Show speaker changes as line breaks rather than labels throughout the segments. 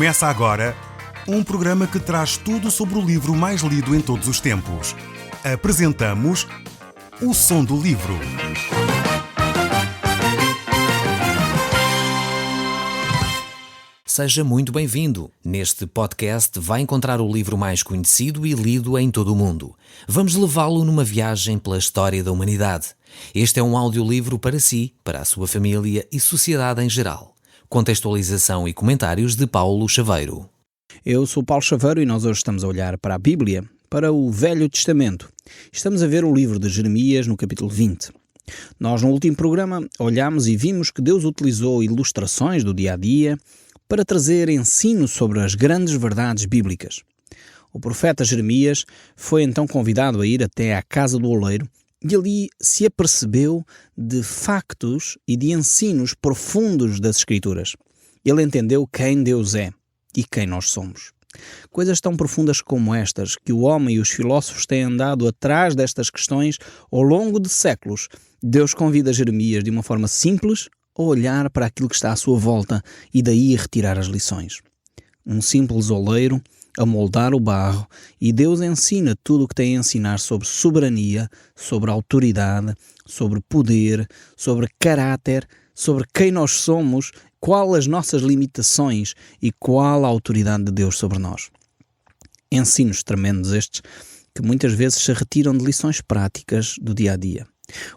Começa agora um programa que traz tudo sobre o livro mais lido em todos os tempos. Apresentamos O Som do Livro.
Seja muito bem-vindo. Neste podcast vai encontrar o livro mais conhecido e lido em todo o mundo. Vamos levá-lo numa viagem pela história da humanidade. Este é um audiolivro para si, para a sua família e sociedade em geral. Contextualização e comentários de Paulo Chaveiro.
Eu sou Paulo Chaveiro e nós hoje estamos a olhar para a Bíblia, para o Velho Testamento. Estamos a ver o livro de Jeremias no capítulo 20. Nós no último programa olhámos e vimos que Deus utilizou ilustrações do dia-a-dia para trazer ensino sobre as grandes verdades bíblicas. O profeta Jeremias foi então convidado a ir até à casa do oleiro e ali se apercebeu de factos e de ensinos profundos das Escrituras. Ele entendeu quem Deus é e quem nós somos. Coisas tão profundas como estas, que o homem e os filósofos têm andado atrás destas questões ao longo de séculos, Deus convida Jeremias de uma forma simples a olhar para aquilo que está à sua volta e daí retirar as lições. Um simples oleiro a moldar o barro, e Deus ensina tudo o que tem a ensinar sobre soberania, sobre autoridade, sobre poder, sobre caráter, sobre quem nós somos, qual as nossas limitações e qual a autoridade de Deus sobre nós. Ensinos tremendos estes que muitas vezes se retiram de lições práticas do dia-a-dia.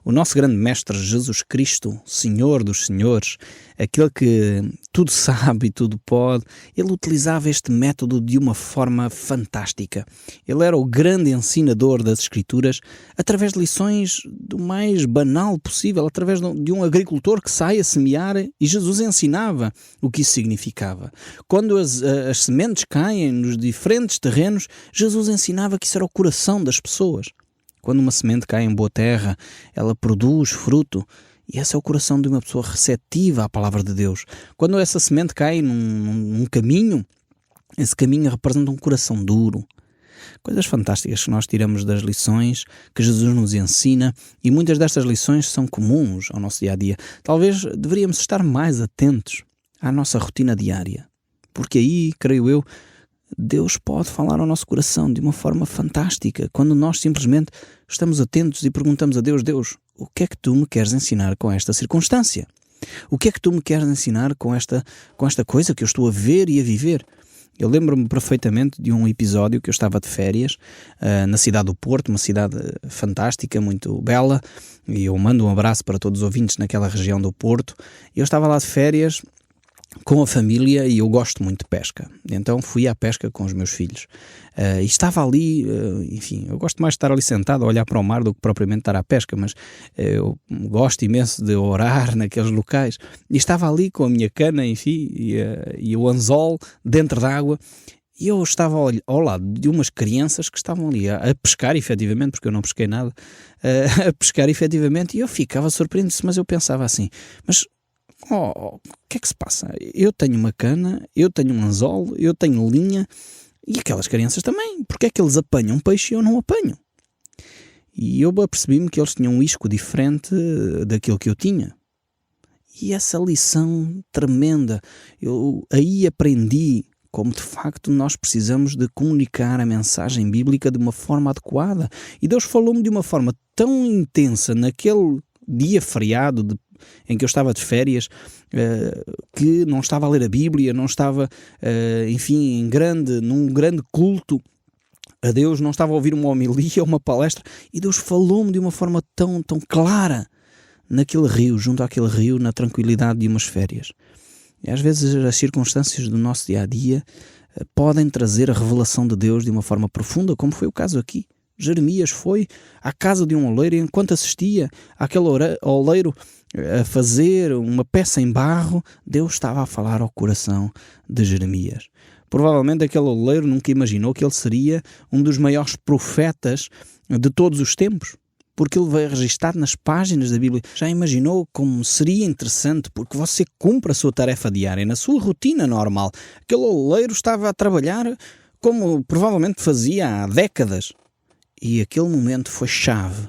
O nosso grande mestre Jesus Cristo, Senhor dos Senhores, aquele que tudo sabe e tudo pode, ele utilizava este método de uma forma fantástica. Ele era o grande ensinador das Escrituras através de lições do mais banal possível, através de um agricultor que sai a semear e Jesus ensinava o que isso significava. Quando as sementes caem nos diferentes terrenos, Jesus ensinava que isso era o coração das pessoas. Quando uma semente cai em boa terra, ela produz fruto, e esse é o coração de uma pessoa receptiva à palavra de Deus. Quando essa semente cai num caminho, esse caminho representa um coração duro. Coisas fantásticas que nós tiramos das lições que Jesus nos ensina, e muitas destas lições são comuns ao nosso dia-a-dia. Talvez deveríamos estar mais atentos à nossa rotina diária, porque aí, creio eu, Deus pode falar ao nosso coração de uma forma fantástica, quando nós simplesmente estamos atentos e perguntamos a Deus: Deus, o que é que tu me queres ensinar com esta circunstância? O que é que tu me queres ensinar com esta coisa que eu estou a ver e a viver? Eu lembro-me perfeitamente de um episódio que eu estava de férias na cidade do Porto, uma cidade fantástica, muito bela, e eu mando um abraço para todos os ouvintes naquela região do Porto. Eu estava lá de férias com a família e eu gosto muito de pesca, então fui à pesca com os meus filhos e estava ali, enfim, eu gosto mais de estar ali sentado a olhar para o mar do que propriamente estar à pesca, mas eu gosto imenso de orar naqueles locais, e estava ali com a minha cana, enfim, e o anzol dentro d'água, e eu estava ao lado de umas crianças que estavam ali a pescar efetivamente, porque eu não pesquei nada, a pescar efetivamente, e eu ficava surpreendido, mas eu pensava assim, mas o que é que se passa? Eu tenho uma cana, eu tenho um anzol, eu tenho linha, e aquelas crianças também. Porque é que eles apanham peixe e eu não apanho? E eu apercebi-me que eles tinham um isco diferente daquilo que eu tinha. E essa lição tremenda, eu aí aprendi como de facto nós precisamos de comunicar a mensagem bíblica de uma forma adequada. E Deus falou-me de uma forma tão intensa naquele dia feriado em que eu estava de férias, que não estava a ler a Bíblia, não estava, enfim, num grande culto a Deus, não estava a ouvir uma homilia, uma palestra, e Deus falou-me de uma forma tão, tão clara naquele rio, junto àquele rio, na tranquilidade de umas férias. E às vezes as circunstâncias do nosso dia-a-dia podem trazer a revelação de Deus de uma forma profunda, como foi o caso aqui. Jeremias foi à casa de um oleiro e enquanto assistia àquele oleiro a fazer uma peça em barro, Deus estava a falar ao coração de Jeremias. Provavelmente aquele oleiro nunca imaginou que ele seria um dos maiores profetas de todos os tempos, porque ele veio registado nas páginas da Bíblia. Já imaginou como seria interessante, porque você cumpre a sua tarefa diária, na sua rotina normal. Aquele oleiro estava a trabalhar como provavelmente fazia há décadas. E aquele momento foi chave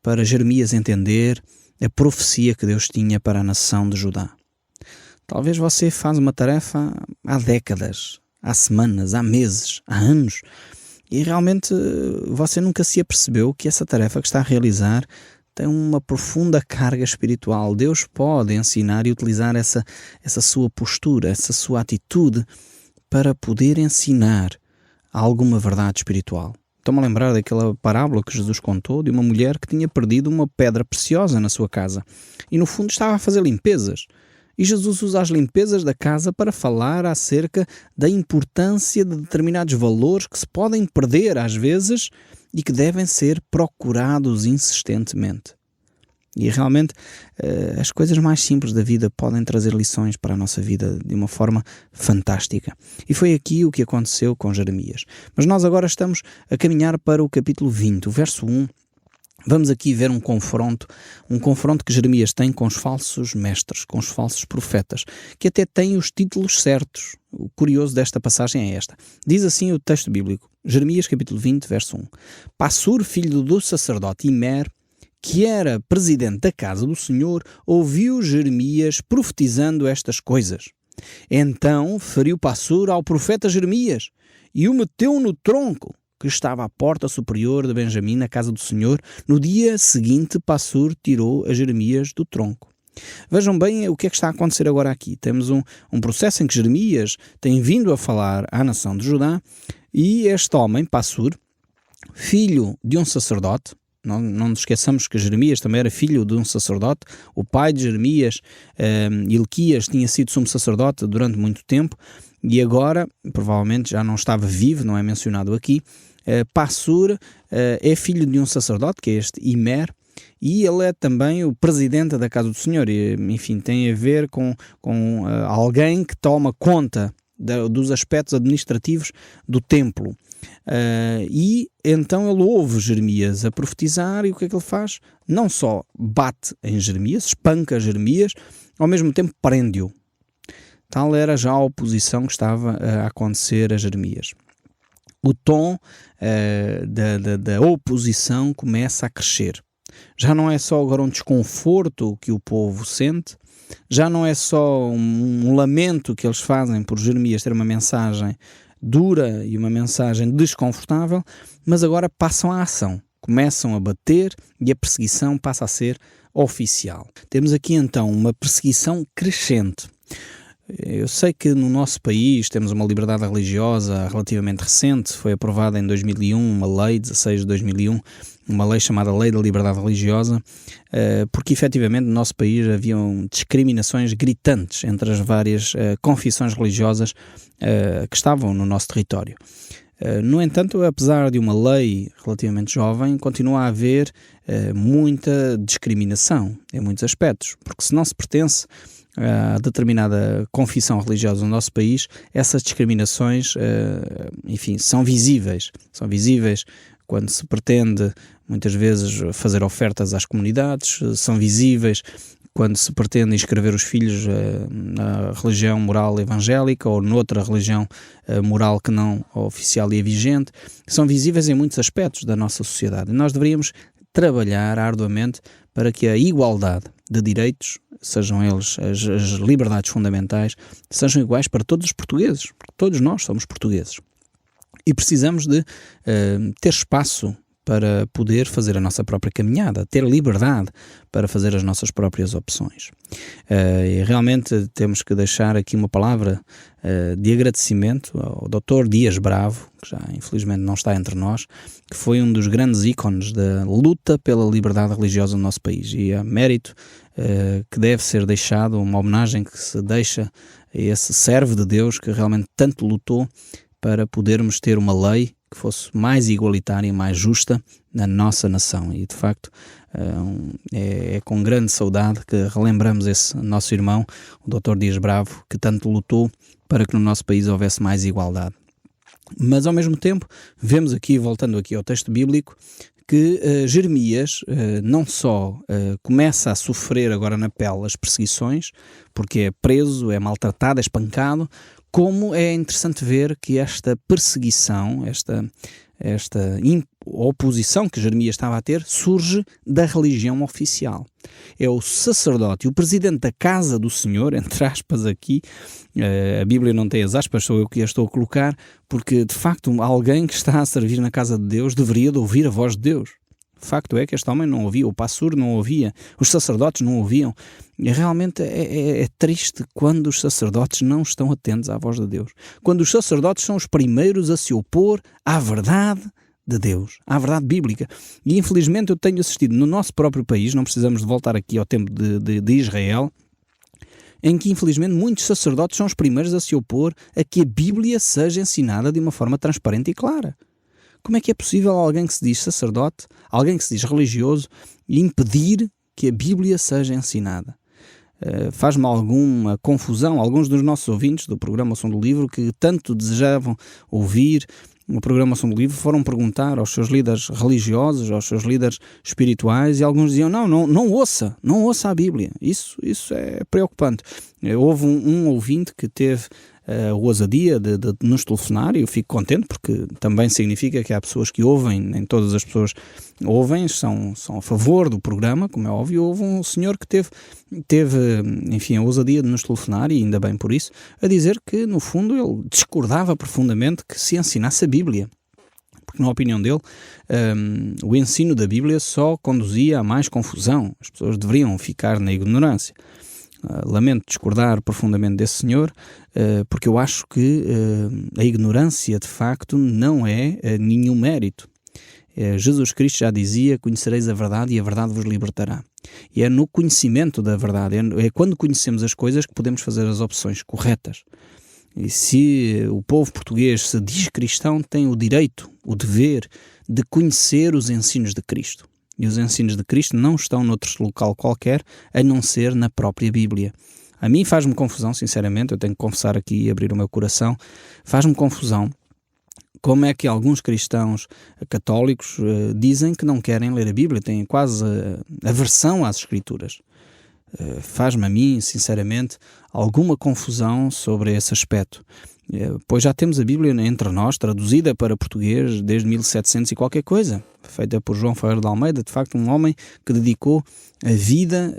para Jeremias entender a profecia que Deus tinha para a nação de Judá. Talvez você faz uma tarefa há décadas, há semanas, há meses, há anos, e realmente você nunca se apercebeu que essa tarefa que está a realizar tem uma profunda carga espiritual. Deus pode ensinar e utilizar essa sua postura, essa sua atitude para poder ensinar alguma verdade espiritual. Estou-me a lembrar daquela parábola que Jesus contou de uma mulher que tinha perdido uma pedra preciosa na sua casa e no fundo estava a fazer limpezas. E Jesus usa as limpezas da casa para falar acerca da importância de determinados valores que se podem perder às vezes e que devem ser procurados insistentemente. E realmente as coisas mais simples da vida podem trazer lições para a nossa vida de uma forma fantástica. E foi aqui o que aconteceu com Jeremias. Mas nós agora estamos a caminhar para o capítulo 20, o verso 1. Vamos aqui ver um confronto que Jeremias tem com os falsos mestres, com os falsos profetas, que até têm os títulos certos. O curioso desta passagem é esta. Diz assim o texto bíblico, Jeremias capítulo 20, verso 1. Passur, filho do sacerdote Imer, que era presidente da casa do Senhor, ouviu Jeremias profetizando estas coisas. Então feriu Passur ao profeta Jeremias e o meteu no tronco, que estava à porta superior de Benjamim, na casa do Senhor. No dia seguinte, Passur tirou a Jeremias do tronco. Vejam bem o que é que está a acontecer agora aqui. Temos um processo em que Jeremias tem vindo a falar à nação de Judá e este homem, Passur, filho de um sacerdote, não nos esqueçamos que Jeremias também era filho de um sacerdote, o pai de Jeremias, Ilquias, tinha sido sumo sacerdote durante muito tempo e agora, provavelmente já não estava vivo, não é mencionado aqui. Passur é filho de um sacerdote, que é este Imer, e ele é também o presidente da casa do Senhor, e, enfim, tem a ver com alguém que toma conta dos aspectos administrativos do templo. E então ele ouve Jeremias a profetizar e o que é que ele faz? Não só bate em Jeremias, espanca Jeremias, ao mesmo tempo prende-o. Tal era já a oposição que estava a acontecer a Jeremias. O tom da oposição começa a crescer. Já não é só agora um desconforto que o povo sente, já não é só um lamento que eles fazem por Jeremias ter uma mensagem dura e uma mensagem desconfortável, mas agora passam à ação, começam a bater e a perseguição passa a ser oficial. Temos aqui então uma perseguição crescente. Eu sei que no nosso país temos uma liberdade religiosa relativamente recente, foi aprovada em 2001 uma lei, 16 de 2001, uma lei chamada Lei da Liberdade Religiosa, porque efetivamente no nosso país haviam discriminações gritantes entre as várias confissões religiosas que estavam no nosso território. No entanto, apesar de uma lei relativamente jovem, continua a haver muita discriminação em muitos aspectos, porque se não se pertence a determinada confissão religiosa no nosso país, essas discriminações, enfim, são visíveis quando se pretende muitas vezes fazer ofertas às comunidades, são visíveis quando se pretende inscrever os filhos na religião moral evangélica ou noutra religião moral que não oficial e vigente, são visíveis em muitos aspectos da nossa sociedade. E nós deveríamos trabalhar arduamente para que a igualdade de direitos, sejam eles as liberdades fundamentais, sejam iguais para todos os portugueses, porque todos nós somos portugueses. E precisamos de ter espaço para poder fazer a nossa própria caminhada, ter liberdade para fazer as nossas próprias opções. E realmente temos que deixar aqui uma palavra de agradecimento ao Dr. Dias Bravo, que já infelizmente não está entre nós, que foi um dos grandes ícones da luta pela liberdade religiosa no nosso país. E há mérito que deve ser deixado, uma homenagem que se deixa a esse servo de Deus que realmente tanto lutou para podermos ter uma lei que fosse mais igualitária e mais justa na nossa nação. E, de facto, é com grande saudade que relembramos esse nosso irmão, o Dr. Dias Bravo, que tanto lutou para que no nosso país houvesse mais igualdade. Mas, ao mesmo tempo, vemos aqui, voltando aqui ao texto bíblico, que Jeremias não só começa a sofrer agora na pele as perseguições, porque é preso, é maltratado, é espancado, como é interessante ver que esta perseguição, oposição que Jeremias estava a ter surge da religião oficial. É o sacerdote, o presidente da casa do Senhor, entre aspas aqui, a Bíblia não tem as aspas, sou eu que a estou a colocar, porque de facto alguém que está a servir na casa de Deus deveria de ouvir a voz de Deus. O facto é que este homem não ouvia, o pastor não ouvia, os sacerdotes não ouviam. E realmente é triste quando os sacerdotes não estão atentos à voz de Deus. Quando os sacerdotes são os primeiros a se opor à verdade de Deus, à verdade bíblica. E infelizmente eu tenho assistido no nosso próprio país, não precisamos de voltar aqui ao tempo de Israel, em que infelizmente muitos sacerdotes são os primeiros a se opor a que a Bíblia seja ensinada de uma forma transparente e clara. Como é que é possível alguém que se diz sacerdote, alguém que se diz religioso, impedir que a Bíblia seja ensinada? Faz-me alguma confusão. Alguns dos nossos ouvintes do programa Som do Livro, que tanto desejavam ouvir o programa Som do Livro, foram perguntar aos seus líderes religiosos, aos seus líderes espirituais, e alguns diziam, não ouça a Bíblia. Isso é preocupante. Houve um ouvinte que teve a ousadia de nos telefonar, e eu fico contente porque também significa que há pessoas que ouvem, nem todas as pessoas ouvem, são a favor do programa, como é óbvio. Houve um senhor que teve enfim, a ousadia de nos telefonar, e ainda bem por isso, a dizer que no fundo ele discordava profundamente que se ensinasse a Bíblia, porque na opinião dele o ensino da Bíblia só conduzia a mais confusão, as pessoas deveriam ficar na ignorância. Lamento discordar profundamente desse senhor, porque eu acho que a ignorância de facto não é nenhum mérito. Jesus Cristo já dizia, conhecereis a verdade e a verdade vos libertará. E é no conhecimento da verdade, é quando conhecemos as coisas que podemos fazer as opções corretas. E se o povo português se diz cristão, tem o direito, o dever de conhecer os ensinos de Cristo. E os ensinos de Cristo não estão noutro local qualquer, a não ser na própria Bíblia. A mim faz-me confusão, sinceramente, eu tenho que confessar aqui e abrir o meu coração, faz-me confusão como é que alguns cristãos católicos dizem que não querem ler a Bíblia, têm quase aversão às Escrituras. Faz-me a mim, sinceramente, alguma confusão sobre esse aspecto. Pois já temos a Bíblia entre nós, traduzida para português desde 1700 e qualquer coisa, feita por João Ferreira de Almeida, de facto um homem que dedicou a vida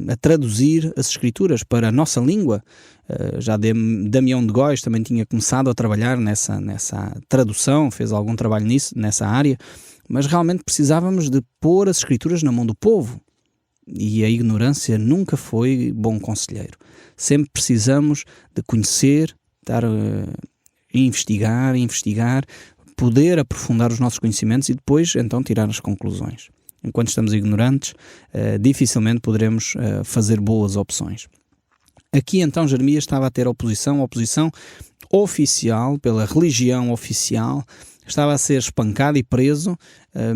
a traduzir as Escrituras para a nossa língua. Já Damião de Góis também tinha começado a trabalhar nessa tradução, fez algum trabalho nessa área, mas realmente precisávamos de pôr as Escrituras na mão do povo. E a ignorância nunca foi bom conselheiro. Sempre precisamos de conhecer, estar a investigar, poder aprofundar os nossos conhecimentos e depois então tirar as conclusões. Enquanto estamos ignorantes, dificilmente poderemos fazer boas opções. Aqui então Jeremias estava a ter oposição oficial, pela religião oficial, estava a ser espancado e preso,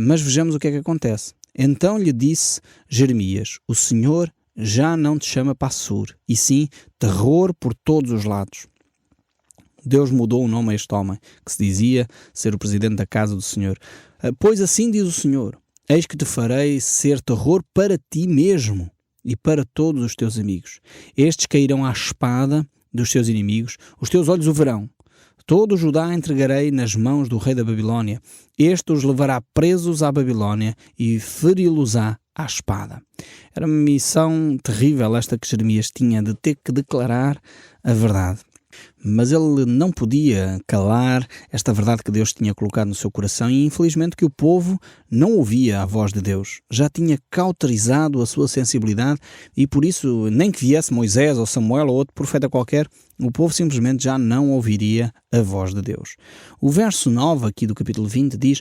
mas vejamos o que é que acontece. Então lhe disse Jeremias, o Senhor já não te chama Passur, e sim terror por todos os lados. Deus mudou o nome a este homem, que se dizia ser o presidente da casa do Senhor. Pois assim diz o Senhor, eis que te farei ser terror para ti mesmo e para todos os teus amigos. Estes cairão à espada dos teus inimigos, os teus olhos o verão. Todo o Judá entregarei nas mãos do rei da Babilónia. Este os levará presos à Babilónia e feri-los-á à espada. Era uma missão terrível esta que Jeremias tinha, de ter que declarar a verdade. Mas ele não podia calar esta verdade que Deus tinha colocado no seu coração, e infelizmente que o povo não ouvia a voz de Deus. Já tinha cauterizado a sua sensibilidade e por isso, nem que viesse Moisés ou Samuel ou outro profeta qualquer, o povo simplesmente já não ouviria a voz de Deus. O verso 9 aqui do capítulo 20 diz: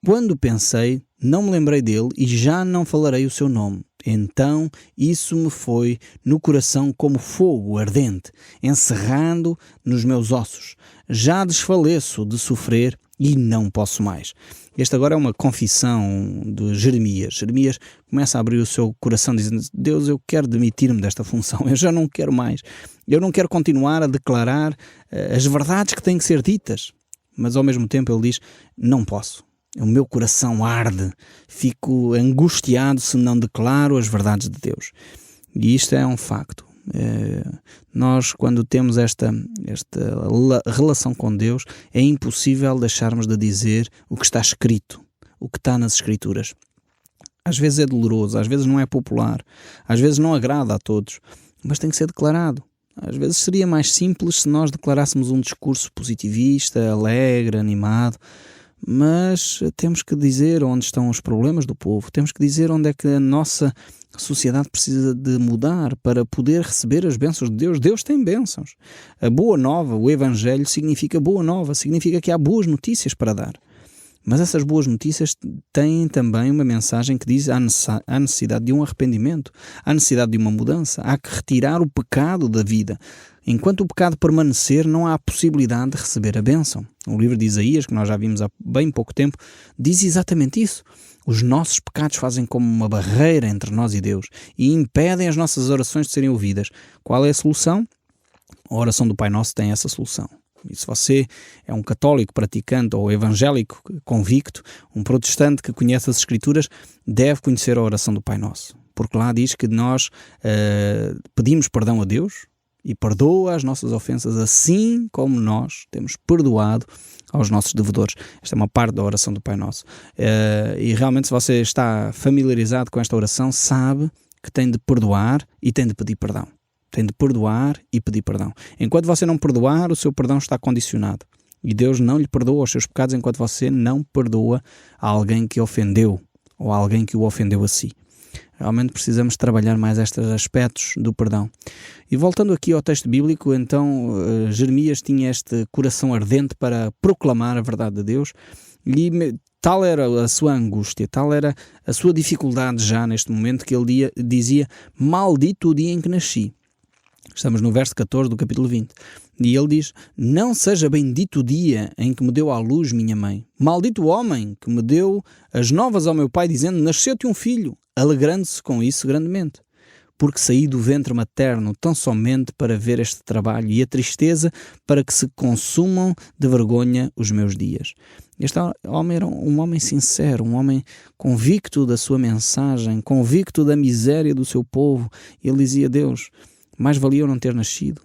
quando pensei, não me lembrei dele e já não falarei o seu nome. Então isso me foi no coração como fogo ardente, encerrando nos meus ossos. Já desfaleço de sofrer e não posso mais. Esta agora é uma confissão de Jeremias. Jeremias começa a abrir o seu coração dizendo: Deus, eu quero demitir-me desta função, eu já não quero mais. Eu não quero continuar a declarar as verdades que têm que ser ditas. Mas ao mesmo tempo ele diz: não posso. O meu coração arde, fico angustiado se não declaro as verdades de Deus. E isto é um facto. Nós, quando temos esta relação com Deus, é impossível deixarmos de dizer o que está escrito, o que está nas Escrituras. Às vezes é doloroso, às vezes não é popular, às vezes não agrada a todos, mas tem que ser declarado. Às vezes seria mais simples se nós declarássemos um discurso positivista, alegre, animado, mas temos que dizer onde estão os problemas do povo, temos que dizer onde é que a nossa sociedade precisa de mudar para poder receber as bênçãos de Deus. Deus tem bênçãos. A boa nova, o Evangelho, significa boa nova, significa que há boas notícias para dar. Mas essas boas notícias têm também uma mensagem que diz há necessidade de um arrependimento, há necessidade de uma mudança, há que retirar o pecado da vida. Enquanto o pecado permanecer, não há possibilidade de receber a bênção. O livro de Isaías, que nós já vimos há bem pouco tempo, diz exatamente isso. Os nossos pecados fazem como uma barreira entre nós e Deus e impedem as nossas orações de serem ouvidas. Qual é a solução? A oração do Pai Nosso tem essa solução. E se você é um católico praticante ou evangélico convicto, um protestante que conhece as Escrituras, deve conhecer a oração do Pai Nosso. Porque lá diz que nós pedimos perdão a Deus e perdoa as nossas ofensas assim como nós temos perdoado aos nossos devedores. Esta é uma parte da oração do Pai Nosso. E realmente, se você está familiarizado com esta oração, sabe que tem de perdoar e tem de pedir perdão. Tem de perdoar e pedir perdão. Enquanto você não perdoar, o seu perdão está condicionado. E Deus não lhe perdoa os seus pecados enquanto você não perdoa a alguém que ofendeu ou a alguém que o ofendeu a si. Realmente precisamos trabalhar mais estes aspectos do perdão. E voltando aqui ao texto bíblico, então Jeremias tinha este coração ardente para proclamar a verdade de Deus e tal era a sua angústia, tal era a sua dificuldade já neste momento que ele dizia: maldito o dia em que nasci. Estamos no verso 14 do capítulo 20. E ele diz: não seja bendito o dia em que me deu à luz minha mãe. Maldito o homem que me deu as novas ao meu pai, dizendo: nasceu-te um filho, alegrando-se com isso grandemente. Porque saí do ventre materno tão somente para ver este trabalho e a tristeza para que se consumam de vergonha os meus dias. Este homem era um homem sincero, um homem convicto da sua mensagem, convicto da miséria do seu povo. Ele dizia: Deus, mais valia eu não ter nascido.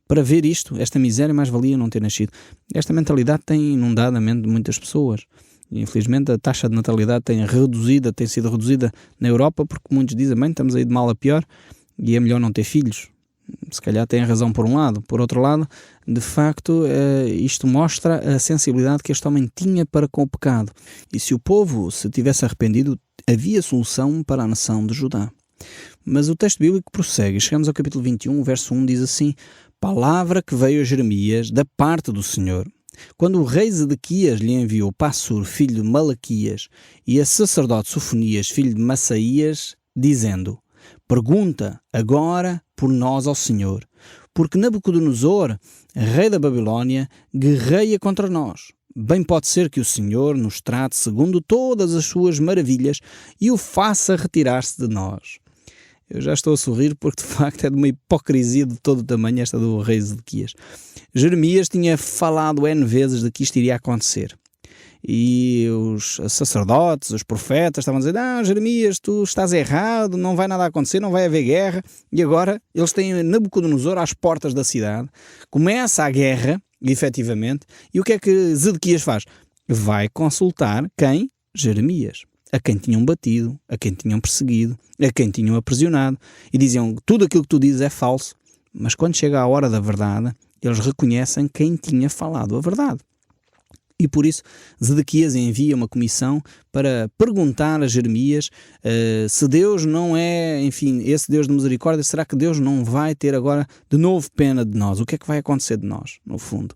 Para ver isto, esta miséria, mais valia eu não ter nascido. Esta mentalidade tem inundado a mente de muitas pessoas. E, infelizmente, a taxa de natalidade tem sido reduzida na Europa, porque muitos dizem: bem, estamos aí de mal a pior e é melhor não ter filhos. Se calhar têm razão por um lado. Por outro lado, de facto, isto mostra a sensibilidade que este homem tinha para com o pecado. E se o povo se tivesse arrependido, havia solução para a nação de Judá. Mas o texto bíblico prossegue. Chegamos ao capítulo 21, verso 1, diz assim: palavra que veio a Jeremias da parte do Senhor. Quando o rei Zedequias lhe enviou Passur, filho de Malaquias, e a sacerdote Sofonias, filho de Massaías, dizendo: pergunta agora por nós ao Senhor, porque Nabucodonosor, rei da Babilônia, guerreia contra nós. Bem pode ser que o Senhor nos trate segundo todas as suas maravilhas e o faça retirar-se de nós. Eu já estou a sorrir porque de facto é de uma hipocrisia de todo o tamanho esta do rei Zedequias. Jeremias tinha falado N vezes de que isto iria acontecer. E os sacerdotes, os profetas estavam a dizer: não, Jeremias, tu estás errado, não vai nada acontecer, não vai haver guerra. E agora eles têm Nabucodonosor às portas da cidade. Começa a guerra, efetivamente. E o que é que Zedequias faz? Vai consultar quem? Jeremias. A quem tinham batido, a quem tinham perseguido, a quem tinham aprisionado, e diziam: tudo aquilo que tu dizes é falso. Mas quando chega a hora da verdade, eles reconhecem quem tinha falado a verdade. E por isso Zedequias envia uma comissão para perguntar a Jeremias se Deus não é, enfim, esse Deus de misericórdia, será que Deus não vai ter agora de novo pena de nós? O que é que vai acontecer de nós, no fundo?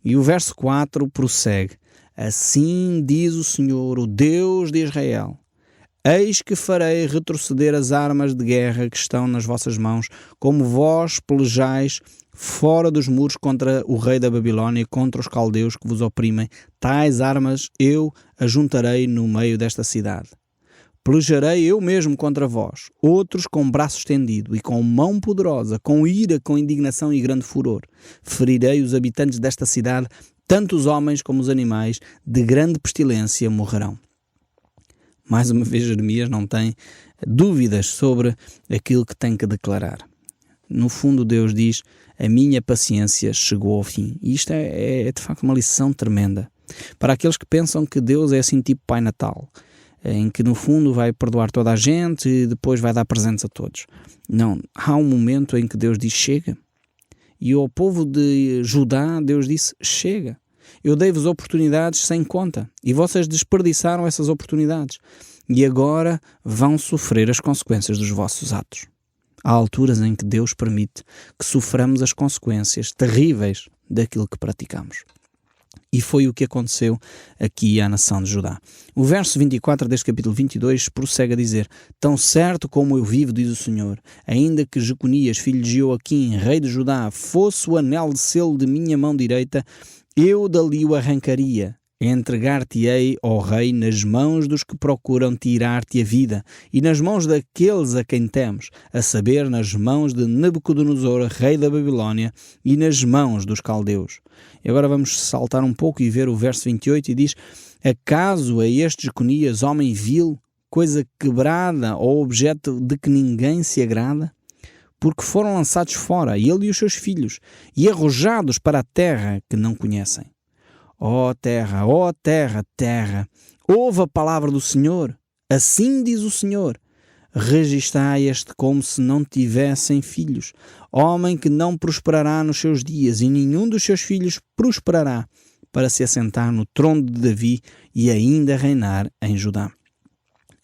E o verso 4 prossegue: assim diz o Senhor, o Deus de Israel: eis que farei retroceder as armas de guerra que estão nas vossas mãos, como vós pelejais fora dos muros contra o rei da Babilônia, contra os caldeus que vos oprimem. Tais armas eu ajuntarei no meio desta cidade. Pelejarei eu mesmo contra vós, outros com braço estendido e com mão poderosa, com ira, com indignação e grande furor. Ferirei os habitantes desta cidade, tanto os homens como os animais, de grande pestilência morrerão. Mais uma vez, Jeremias não tem dúvidas sobre aquilo que tem que declarar. No fundo, Deus diz: a minha paciência chegou ao fim. E isto é de facto uma lição tremenda. Para aqueles que pensam que Deus é assim tipo Pai Natal, em que no fundo vai perdoar toda a gente e depois vai dar presentes a todos. Não, há um momento em que Deus diz: chega. E ao povo de Judá, Deus disse: chega. Eu dei-vos oportunidades sem conta e vocês desperdiçaram essas oportunidades e agora vão sofrer as consequências dos vossos atos. Há alturas em que Deus permite que soframos as consequências terríveis daquilo que praticamos. E foi o que aconteceu aqui à nação de Judá. O verso 24 deste capítulo 22 prossegue a dizer: tão certo como eu vivo, diz o Senhor, ainda que Jeconias, filho de Joaquim, rei de Judá, fosse o anel de selo de minha mão direita, eu dali o arrancaria. Entregar-te-ei, ó rei, nas mãos dos que procuram tirar-te a vida, e nas mãos daqueles a quem temes, a saber, nas mãos de Nabucodonosor, rei da Babilónia, e nas mãos dos caldeus. E agora vamos saltar um pouco e ver o verso 28 e diz: acaso é este Jeconias, homem vil, coisa quebrada ou objeto de que ninguém se agrada? Porque foram lançados fora, ele e os seus filhos, e arrojados para a terra que não conhecem. Ó terra, terra, ouve a palavra do Senhor. Assim diz o Senhor: registai este como se não tivessem filhos, homem que não prosperará nos seus dias, e nenhum dos seus filhos prosperará, para se assentar no trono de Davi e ainda reinar em Judá.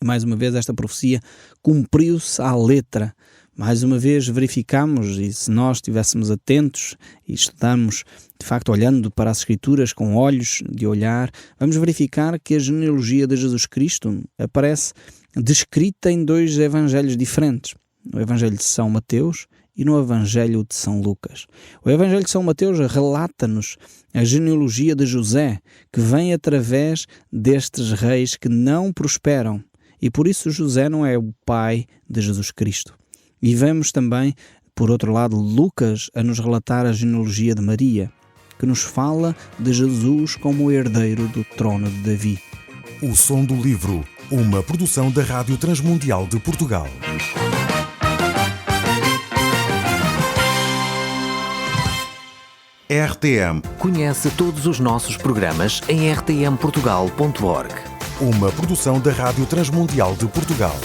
Mais uma vez esta profecia cumpriu-se à letra. Mais uma vez verificamos, e se nós estivéssemos atentos e estudarmos, de facto olhando para as Escrituras com olhos de olhar, vamos verificar que a genealogia de Jesus Cristo aparece descrita em dois evangelhos diferentes, no Evangelho de São Mateus e no Evangelho de São Lucas. O Evangelho de São Mateus relata-nos a genealogia de José, que vem através destes reis que não prosperam, e por isso José não é o pai de Jesus Cristo. E vemos também, por outro lado, Lucas a nos relatar a genealogia de Maria, que nos fala de Jesus como herdeiro do trono de Davi.
O Som do Livro, uma produção da Rádio Transmundial de Portugal. RTM.
Conhece todos os nossos programas em rtmportugal.org.
Uma produção da Rádio Transmundial de Portugal.